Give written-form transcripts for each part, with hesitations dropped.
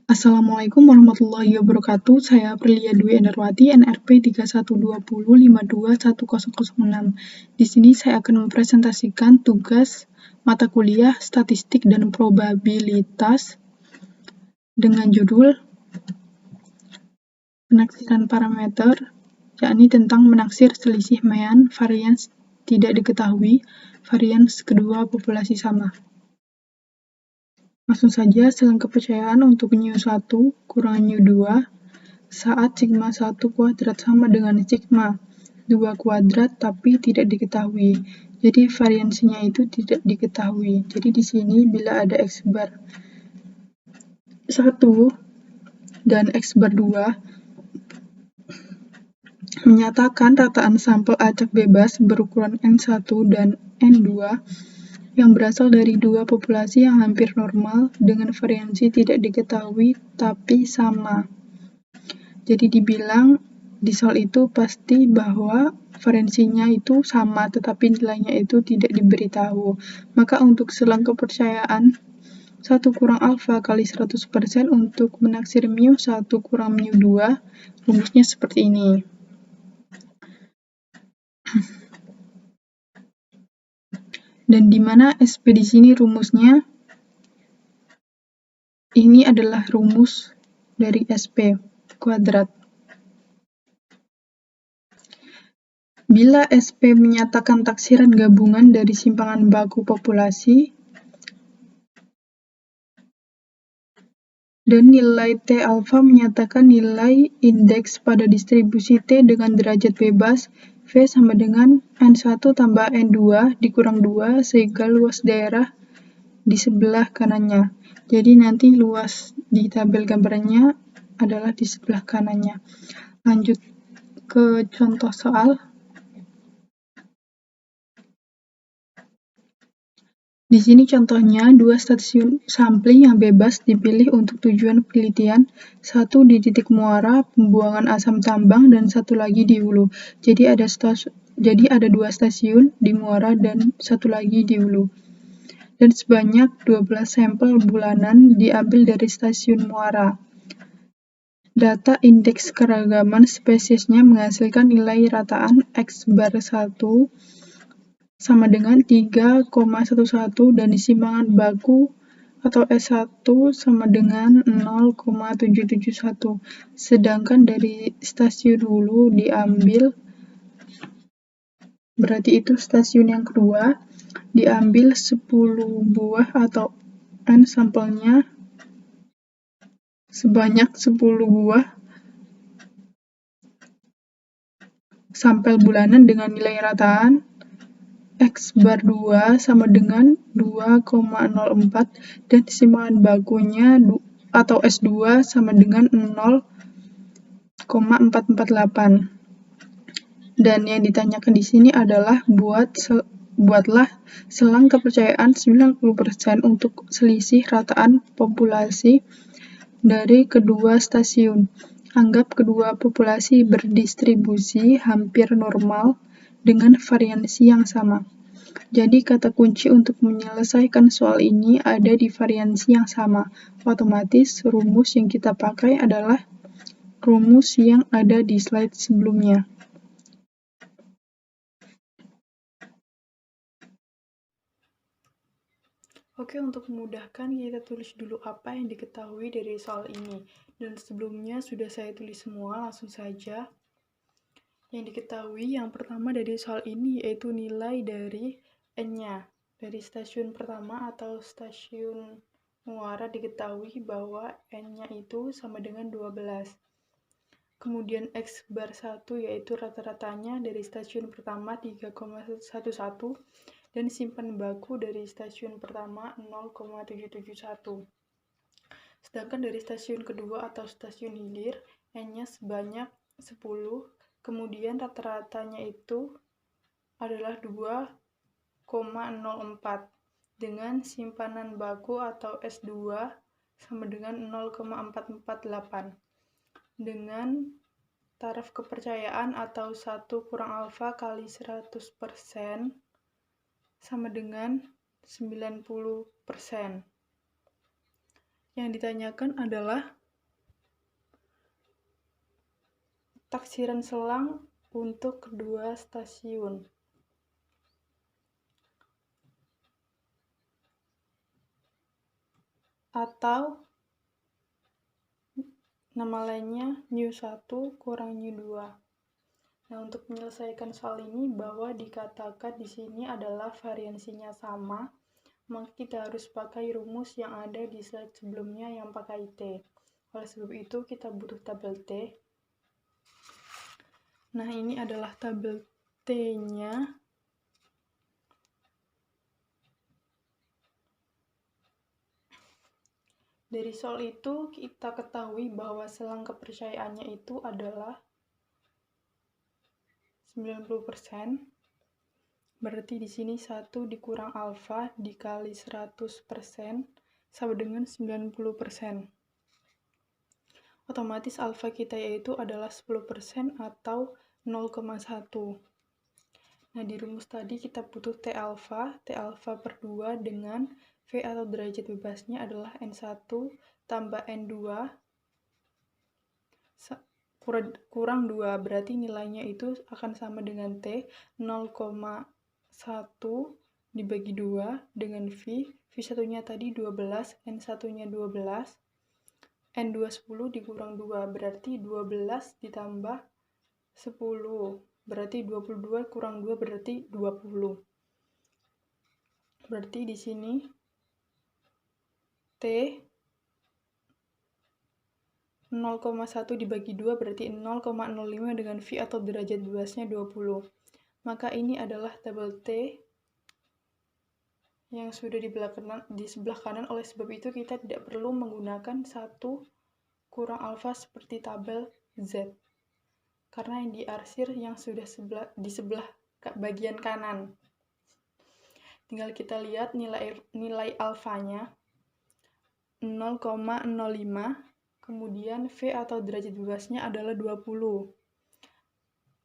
Assalamualaikum warahmatullahi wabarakatuh. Saya Aprilia Dwi Endarwati, NRP 3120521006. Di sini saya akan mempresentasikan tugas mata kuliah Statistik dan Probabilitas dengan judul Penaksiran Parameter, yakni tentang menaksir selisih mean varians tidak diketahui, varians kedua populasi sama. Langsung saja, selang kepercayaan untuk μ1 kurang μ2 saat sigma 1 kuadrat sama dengan sigma 2 kuadrat tapi tidak diketahui. Jadi variansinya itu tidak diketahui. Jadi di sini bila ada X bar 1 dan X bar 2 menyatakan rataan sampel acak bebas berukuran N1 dan N2 yang berasal dari dua populasi yang hampir normal dengan variansi tidak diketahui tapi sama. Jadi dibilang di soal itu pasti bahwa variansinya itu sama tetapi nilainya itu tidak diberitahu. Maka untuk selang kepercayaan 1 kurang alfa kali 100% untuk menaksir μ1 kurang μ2, rumusnya seperti ini. Dan di mana SP di sini rumusnya? Ini adalah rumus dari SP kuadrat. Bila SP menyatakan taksiran gabungan dari simpangan baku populasi dan nilai T alfa menyatakan nilai indeks pada distribusi T dengan derajat bebas V sama dengan N1 tambah N2 dikurang 2 sehingga luas daerah di sebelah kanannya. Jadi nanti luas di tabel gambarannya adalah di sebelah kanannya. Lanjut ke contoh soal. Di sini contohnya dua stasiun sampling yang bebas dipilih untuk tujuan penelitian, satu di titik muara pembuangan asam tambang dan satu lagi di hulu. Jadi ada dua stasiun di muara dan satu lagi di hulu. Dan sebanyak 12 sampel bulanan diambil dari stasiun muara. Data indeks keragaman spesiesnya menghasilkan nilai rataan X bar 1 sama dengan 3,11 dan simpangan baku atau S1 sama dengan 0,771. Sedangkan dari stasiun hulu diambil, berarti itu stasiun yang kedua, diambil 10 buah atau N sampelnya sebanyak 10 buah sampel bulanan dengan nilai rataan X bar 2 sama dengan 2,04 dan simpangan bakunya atau S2 sama dengan 0,448. Dan yang ditanyakan di sini adalah buatlah selang kepercayaan 90% untuk selisih rataan populasi dari kedua stasiun. Anggap kedua populasi berdistribusi hampir normal dengan variansi yang sama. Jadi kata kunci untuk menyelesaikan soal ini ada di variansi yang sama. Otomatis rumus yang kita pakai adalah rumus yang ada di slide sebelumnya. Oke, untuk memudahkan kita tulis dulu apa yang diketahui dari soal ini. Dan sebelumnya sudah saya tulis semua, langsung saja. Yang diketahui yang pertama dari soal ini yaitu nilai dari N-nya. Dari stasiun pertama atau stasiun muara diketahui bahwa N-nya itu sama dengan 12. Kemudian X bar 1 yaitu rata-ratanya dari stasiun pertama 3,11 dan simpan baku dari stasiun pertama 0,771. Sedangkan dari stasiun kedua atau stasiun hilir, N-nya sebanyak 10, kemudian rata-ratanya itu adalah 2,04 dengan simpanan baku atau S2 sama dengan 0,448 dengan taraf kepercayaan atau 1 kurang alfa kali 100% sama dengan 90%. Yang ditanyakan adalah taksiran selang untuk kedua stasiun. Atau nama lainnya New1 kurang New2. Nah, untuk menyelesaikan soal ini bahwa dikatakan di sini adalah variansinya sama, maka kita harus pakai rumus yang ada di slide sebelumnya yang pakai T. Oleh sebab itu, kita butuh tabel T. Nah, ini adalah tabel T-nya. Dari soal itu, kita ketahui bahwa selang kepercayaannya itu adalah 90%. Berarti di sini 1 dikurang alfa dikali 100% sama dengan 90%. Otomatis alfa kita yaitu adalah 10% atau 0,1. Nah, di rumus tadi kita butuh T alfa per 2 dengan V atau derajat bebasnya adalah N1 tambah N2 kurang 2, berarti nilainya itu akan sama dengan T, 0,1 dibagi 2 dengan V satunya tadi 12, N1-nya 12, N2 10 dikurang 2, berarti 12 ditambah 10, berarti 22 kurang 2 berarti 20. Berarti di sini T 0,1 dibagi 2 berarti 0,05 dengan V atau derajat bebasnya 20. Maka ini adalah tabel T yang sudah di sebelah kanan. Oleh sebab itu kita tidak perlu menggunakan 1 kurang alfa seperti tabel Z. Karena yang diarsir yang sudah di sebelah bagian kanan. Tinggal kita lihat nilai alfanya 0,05. Kemudian V atau derajat bebasnya adalah 20.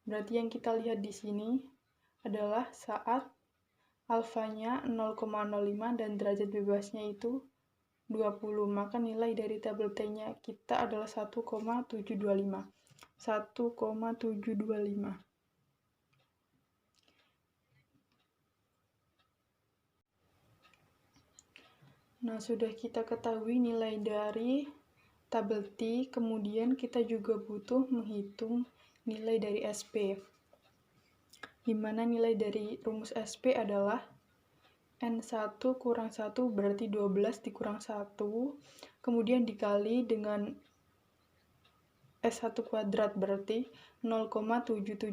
Berarti yang kita lihat di sini adalah saat alfanya 0,05 dan derajat bebasnya itu 20. Maka nilai dari tabel T-nya kita adalah 1,725. 1,725. Nah, sudah kita ketahui nilai dari tabel T, kemudian kita juga butuh menghitung nilai dari SP. Di mana nilai dari rumus SP adalah N1 kurang 1 berarti 12 dikurang 1, kemudian dikali dengan S1 kuadrat berarti 0,771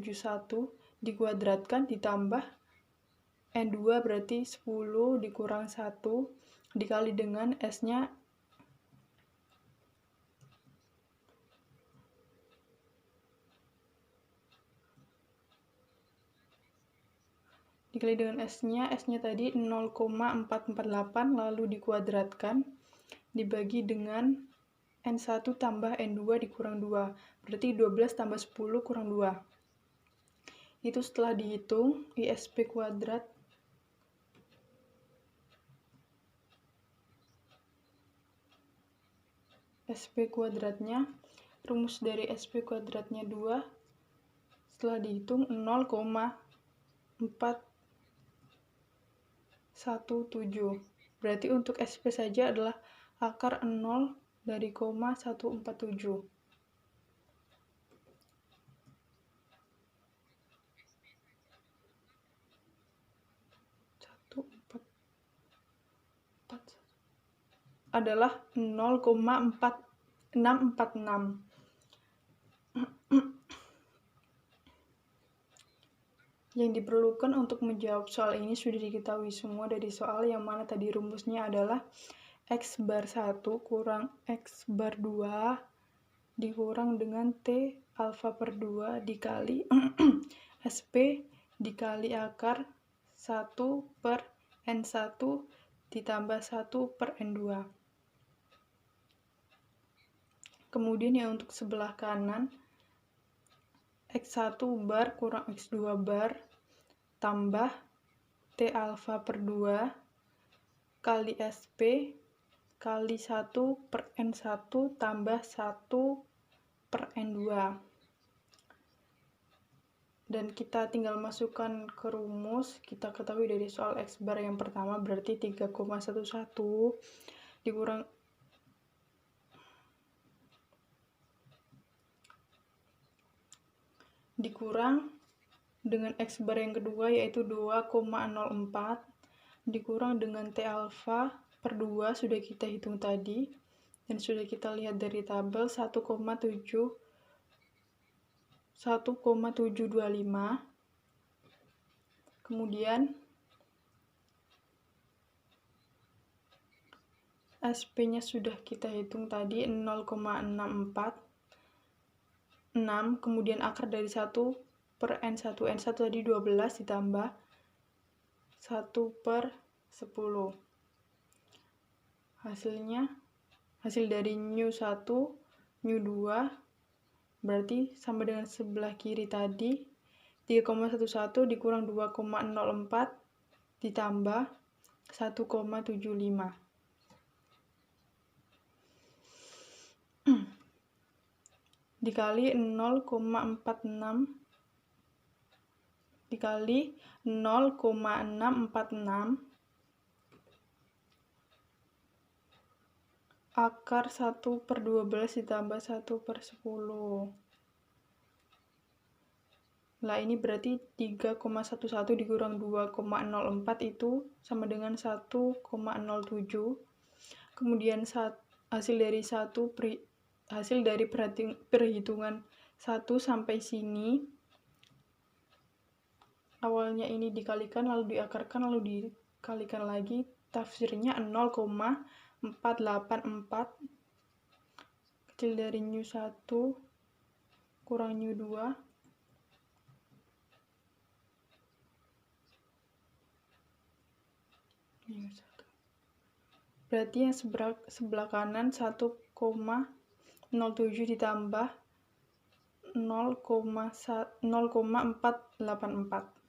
dikuadratkan ditambah N2 berarti 10 dikurang 1 dikali dengan S-nya S-nya tadi 0,448 lalu dikuadratkan dibagi dengan N1 tambah N2 dikurang 2 berarti 12 tambah 10 kurang 2. Itu setelah dihitung ISP kuadrat SP kuadratnya, rumus dari SP kuadratnya 2 setelah dihitung 0,417. Berarti untuk SP saja adalah akar 0 dari 147. Adalah 0,4646. Yang diperlukan untuk menjawab soal ini sudah diketahui semua dari soal yang mana tadi rumusnya adalah X bar 1 kurang X bar 2 dikurang dengan T alfa per 2 dikali SP dikali akar 1 per N1 ditambah 1 per N2. Kemudian yang untuk sebelah kanan X1 bar kurang X2 bar tambah T alfa per 2 kali SP kali 1 per N1 tambah 1 per N2. dan kita tinggal masukkan ke rumus. Kita ketahui dari soal X bar yang pertama berarti 3,11 dikurang dengan X bar yang kedua yaitu 2,04 dikurang dengan T alfa per 2 sudah kita hitung tadi dan sudah kita lihat dari tabel 1,725. Kemudian SP-nya sudah kita hitung tadi 0,646, kemudian akar dari 1 per N1 tadi 12 ditambah 1 per 10. Hasil dari nu1, nu2 berarti sama dengan sebelah kiri tadi 3,11 dikurang 2,04 ditambah 1,75. Dikali 0,46 dikali 0,646 akar 1 per 12 ditambah 1 per 10. Nah, ini berarti 3,11 dikurang 2,04 itu sama dengan 1,07. Kemudian hasil dari perhitungan 1 sampai sini, awalnya ini dikalikan lalu diakarkan lalu dikalikan lagi, tafsirnya 0,484 kecil dari nu1 kurang nu2 berarti yang sebelah kanan 1,07 ditambah 0,484.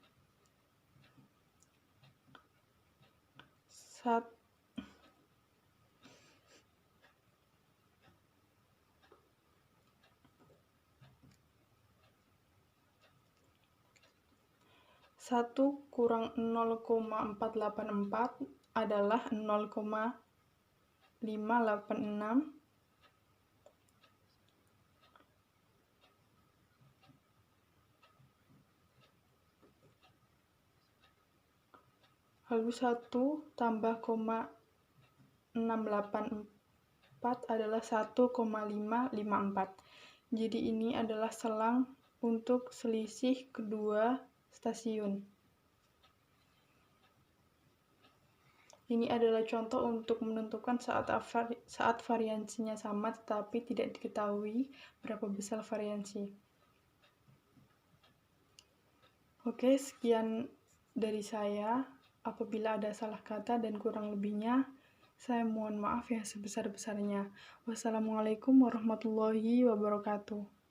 1 kurang 0,484 adalah 0,586. Lalu 1 tambah 0,684 adalah 1,554. Jadi ini adalah selang untuk selisih kedua stasiun. Ini adalah contoh untuk menentukan saat variansinya sama tetapi tidak diketahui berapa besar variansi. Oke, sekian dari saya. Apabila ada salah kata dan kurang lebihnya, saya mohon maaf yang sebesar-besarnya. Wassalamualaikum warahmatullahi wabarakatuh.